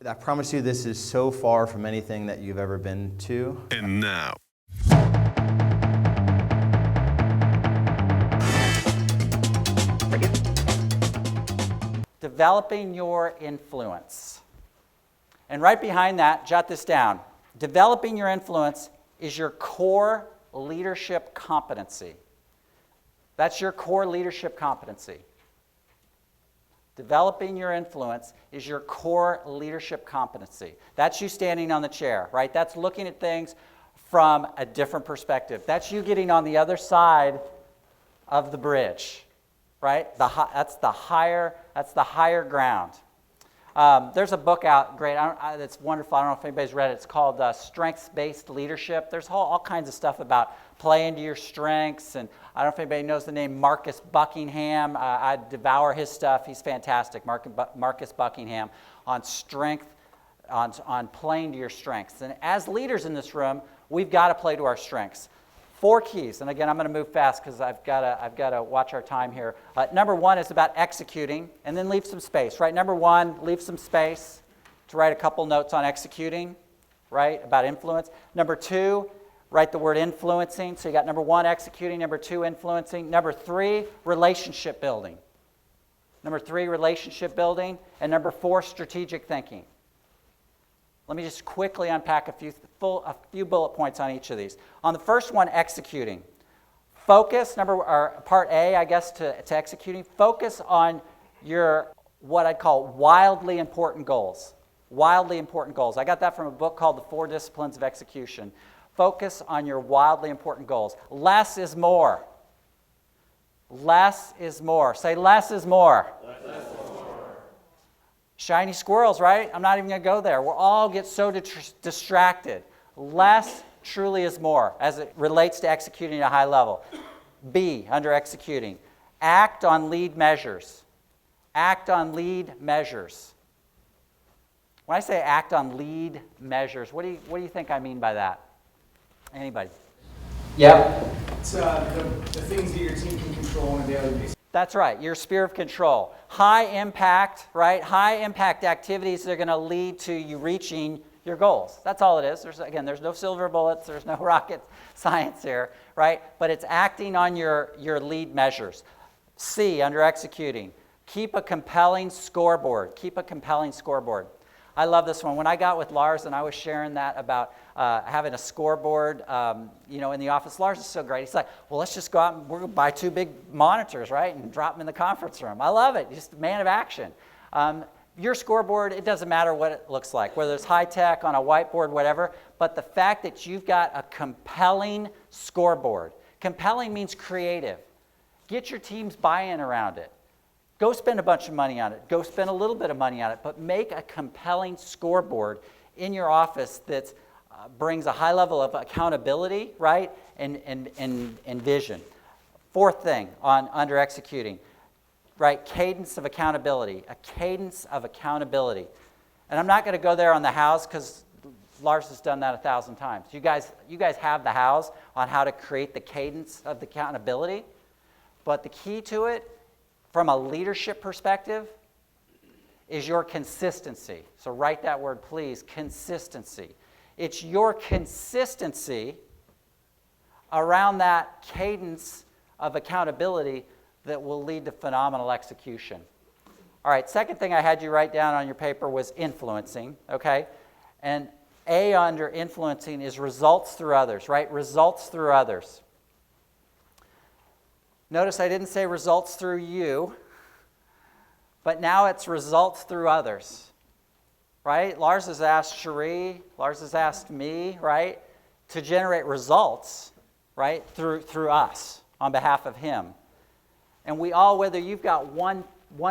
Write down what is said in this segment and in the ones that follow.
I promise you this is so far from anything that you've ever been to. And now. Developing your influence. And right behind that, jot this down. Developing your influence is your core leadership competency. That's your core leadership competency. Developing your influence is your core leadership competency. That's you standing on the chair, right? That's looking at things from a different perspective. That's you getting on the other side of the bridge, right? That's the higher ground. There's a book out, great, it's wonderful. I don't know if anybody's read it. It's called Strengths-Based Leadership. There's all kinds of stuff about playing to your strengths, and I don't know if anybody knows the name Marcus Buckingham. I devour his stuff. He's fantastic. Marcus Buckingham on strength, on playing to your strengths. And as leaders in this room, we've got to play to our strengths. 4 keys, and again, I'm going to move fast because I've got to watch our time here. Number 1 is about executing, and then leave some space, right? Number 1, leave some space to write a couple notes on executing, right, about influence. Number 2, write the word influencing. So you got number 1, executing. Number 2, influencing. Number 3, relationship building. Number 3, relationship building. And number 4, strategic thinking. Let me just quickly unpack a few bullet points on each of these. On the first one, executing. Focus, part A, I guess, to executing. Focus on your, what I'd call, wildly important goals. Wildly important goals. I got that from a book called The 4 Disciplines of Execution. Focus on your wildly important goals. Less is more. Less is more. Say less is more. Less is more. Shiny squirrels, right? I'm not even going to go there. We'll all get so distracted. Less truly is more as it relates to executing at a high level. B, under executing. Act on lead measures. Act on lead measures. When I say act on lead measures, what do you think I mean by that? Anybody? Yep. It's the things that your team can control on a daily basis. That's right, your sphere of control. High impact, right? High impact activities that are going to lead to you reaching your goals. That's all it is. There's no silver bullets. There's no rocket science here, right? But it's acting on your lead measures. C, under executing. Keep a compelling scoreboard. Keep a compelling scoreboard. I love this one. When I got with Lars and I was sharing that about having a scoreboard, in the office, Lars is so great. He's like, well, let's just go out and we're going to buy 2 big monitors, right, and drop them in the conference room. I love it. Just a man of action. Your scoreboard, it doesn't matter what it looks like, whether it's high-tech, on a whiteboard, whatever, but the fact that you've got a compelling scoreboard. Compelling means creative. Get your team's buy-in around it. Go spend a bunch of money on it. Go spend a little bit of money on it, but make a compelling scoreboard in your office that brings a high level of accountability, right, and vision. 4th thing under executing, right, cadence of accountability, a cadence of accountability. And I'm not going to go there on the hows because Lars has done that 1,000 times. You guys have the hows on how to create the cadence of the accountability, but the key to it, from a leadership perspective, is your consistency. So write that word, please, consistency. It's your consistency around that cadence of accountability that will lead to phenomenal execution. All right, second thing I had you write down on your paper was influencing, okay? And A under influencing is results through others, right? Results through others. Notice I didn't say results through you, but now it's results through others, right? Lars has asked Cherie, Lars has asked me, right, to generate results, right, through us on behalf of him. And we all, whether you've got one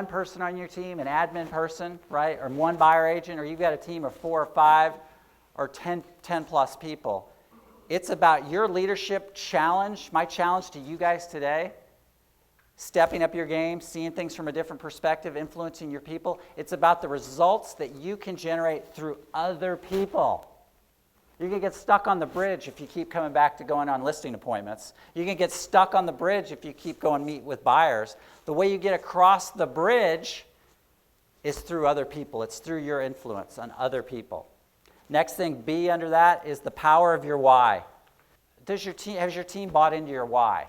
person on your team, an admin person, right, or one buyer agent, or you've got a team of 4 or 5 or 10 plus people, it's about your leadership challenge, my challenge to you guys today, stepping up your game, seeing things from a different perspective, influencing your people. It's about the results that you can generate through other people. You can get stuck on the bridge if you keep coming back to going on listing appointments. You can get stuck on the bridge if you keep going meet with buyers. The way you get across the bridge is through other people. It's through your influence on other people. Next thing, B under that, is the power of your why. Has your team bought into your why?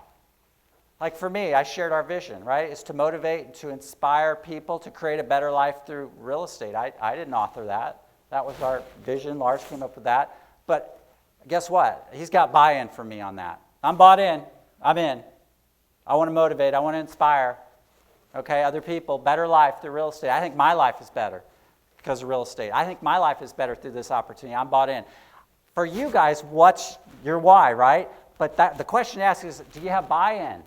Like for me, I shared our vision, right? It's to motivate and to inspire people to create a better life through real estate. I didn't author that. That was our vision. Lars came up with that. But guess what? He's got buy-in from me on that. I'm bought in. I'm in. I want to motivate. I want to inspire. Okay, other people, better life through real estate. I think my life is better because of real estate. I think my life is better through this opportunity. I'm bought in. For you guys, what's your why, right? But the question asked is, do you have buy-in,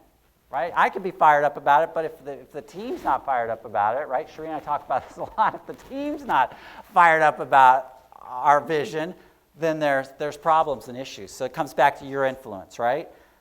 right? I could be fired up about it, but if the team's not fired up about it, right? Sheree and I talk about this a lot. If the team's not fired up about our vision, then there's problems and issues. So it comes back to your influence, right?